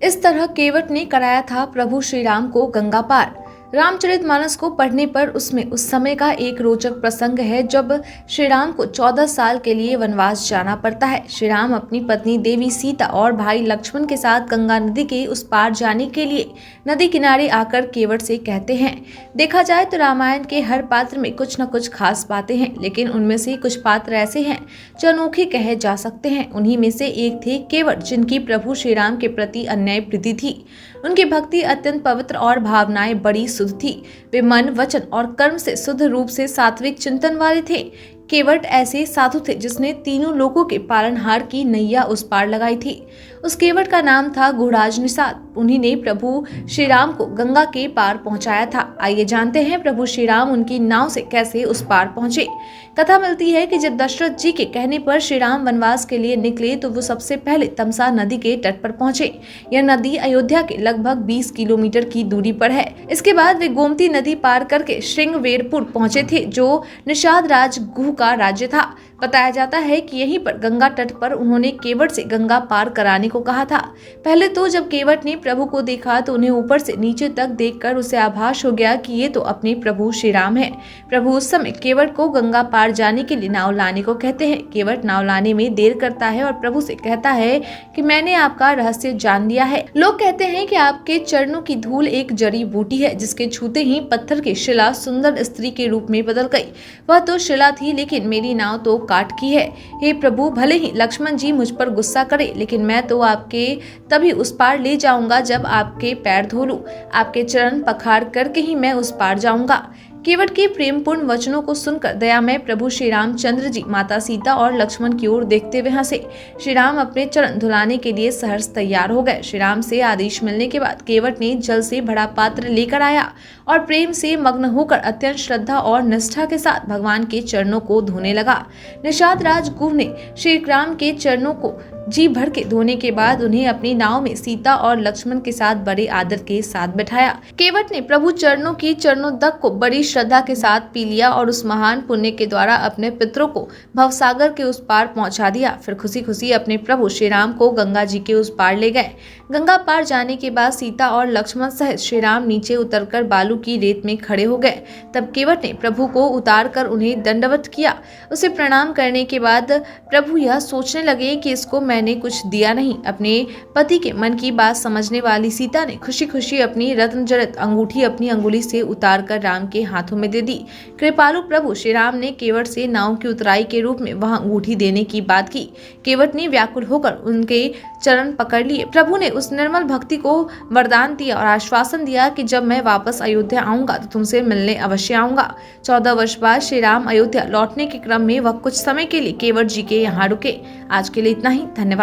इस तरह केवट ने कराया था प्रभु श्री राम को गंगा पार। रामचरितमानस को पढ़ने पर उसमें उस समय का एक रोचक प्रसंग है जब श्री राम को 14 साल के लिए वनवास जाना पड़ता है। श्री राम अपनी पत्नी देवी सीता और भाई लक्ष्मण के साथ गंगा नदी के उस पार जाने के लिए नदी किनारे आकर केवट से कहते हैं। देखा जाए तो रामायण के हर पात्र में कुछ न कुछ खास बातें हैं, लेकिन उनमें से कुछ पात्र ऐसे हैं जो अनोखे कहे जा सकते हैं। उन्हीं में से एक थे केवट, जिनकी प्रभु श्री राम के प्रति अन्याय प्रीति थी। उनकी भक्ति अत्यंत पवित्र और भावनाएं बड़ी शुद्ध थी। वे मन, वचन और कर्म से शुद्ध रूप से सात्विक चिंतन वाले थे। केवट ऐसे साधु थे जिसने तीनों लोगों के पालनहार की नैया उस पार लगाई थी। उस केवट का नाम था घोड़ाज निषाद। उन्हीं ने प्रभु श्री राम को गंगा के पार पहुंचाया था। आइए जानते हैं प्रभु श्री राम उनकी नाव से कैसे उस पार पहुंचे। कथा मिलती है कि जब दशरथ जी के कहने पर श्री राम वनवास के लिए निकले तो वो सबसे पहले तमसा नदी के तट पर पहुंचे। यह नदी अयोध्या के लगभग 20 किलोमीटर की दूरी पर है। इसके बाद वे गोमती नदी पार करके श्रृंगवेरपुर पहुंचे थे, जो निषाद राज गुह का राज्य था। बताया जाता है कि यहीं पर गंगा तट पर उन्होंने केवट से गंगा पार कराने को कहा था। पहले तो जब केवट ने प्रभु को देखा तो उन्हें ऊपर से नीचे तक देखकर उसे आभास हो गया कि ये तो अपने प्रभु श्री राम है। प्रभु उस समय केवट को गंगा पार जाने के लिए नाव लाने को कहते हैं। केवट नाव लाने में देर करता है और प्रभु से कहता है कि मैंने आपका रहस्य जान लिया है। लोग कहते हैं कि आपके चरणों की धूल एक जड़ी बूटी है, जिसके छूते ही पत्थर की शिला सुंदर स्त्री के रूप में बदल गई। वह तो शिला थी, लेकिन मेरी नाव तो काट की है। हे प्रभु, भले ही लक्ष्मण जी मुझ पर गुस्सा करे, लेकिन मैं तो आपके तभी उस पार ले जाऊंगा जब आपके पैर धो लूं। आपके चरण पखार करके ही मैं उस पार जाऊंगा। केवट के प्रेमपूर्ण वचनों को सुनकर दयामय प्रभु श्री रामचंद्र जी माता सीता और लक्ष्मण की ओर देखते हुए हंसे। श्री राम अपने चरण धुलाने के लिए सहर्ष तैयार हो गए। श्री राम से आदेश मिलने के बाद केवट ने जल से भरा पात्र लेकर आया और प्रेम से मग्न होकर अत्यंत श्रद्धा और निष्ठा के साथ भगवान के चरणों को धोने लगा। निषाद राज गुह ने श्री राम के चरणों को जी भर के धोने के बाद उन्हें अपनी नाव में सीता और लक्ष्मण के साथ बड़े आदर के साथ बैठाया। केवट ने प्रभु चरणों की चरणोदक को बड़ी श्रद्धा के साथ पी लिया और उस महान पुण्य के द्वारा अपने पितरों को भवसागर के उस पार पहुंचा दिया। फिर खुशी खुशी अपने प्रभु श्री राम को गंगा जी के उस पार ले गए। गंगा पार जाने के बाद सीता और लक्ष्मण सहित श्री राम नीचे उतरकर बालू की रेत में खड़े हो गए। तब केवट ने प्रभु को उतार कर उन्हें दंडवत किया। उसे प्रणाम करने के बाद प्रभु यह सोचने लगे कि इसको मैंने कुछ दिया नहीं। अपने पति के मन की बात समझने वाली सीता ने खुशी खुशी अपनी रत्न जड़ित अंगूठी अपनी अंगुली से उतार कर राम के हाथों में दे दी। कृपालु प्रभु श्री राम ने केवट से नाव की उतराई के रूप में वह अंगूठी देने की बात की। केवट ने व्याकुल होकर उनके चरण पकड़ लिए। प्रभु ने उस निर्मल भक्ति को वरदान दिया और आश्वासन दिया कि जब मैं वापस अयोध्या आऊंगा तो तुमसे मिलने अवश्य आऊंगा। 14 वर्ष बाद श्री राम अयोध्या लौटने के क्रम में वह कुछ समय के लिए केवट जी के यहाँ रुके। आज के लिए इतना ही। धन्यवाद।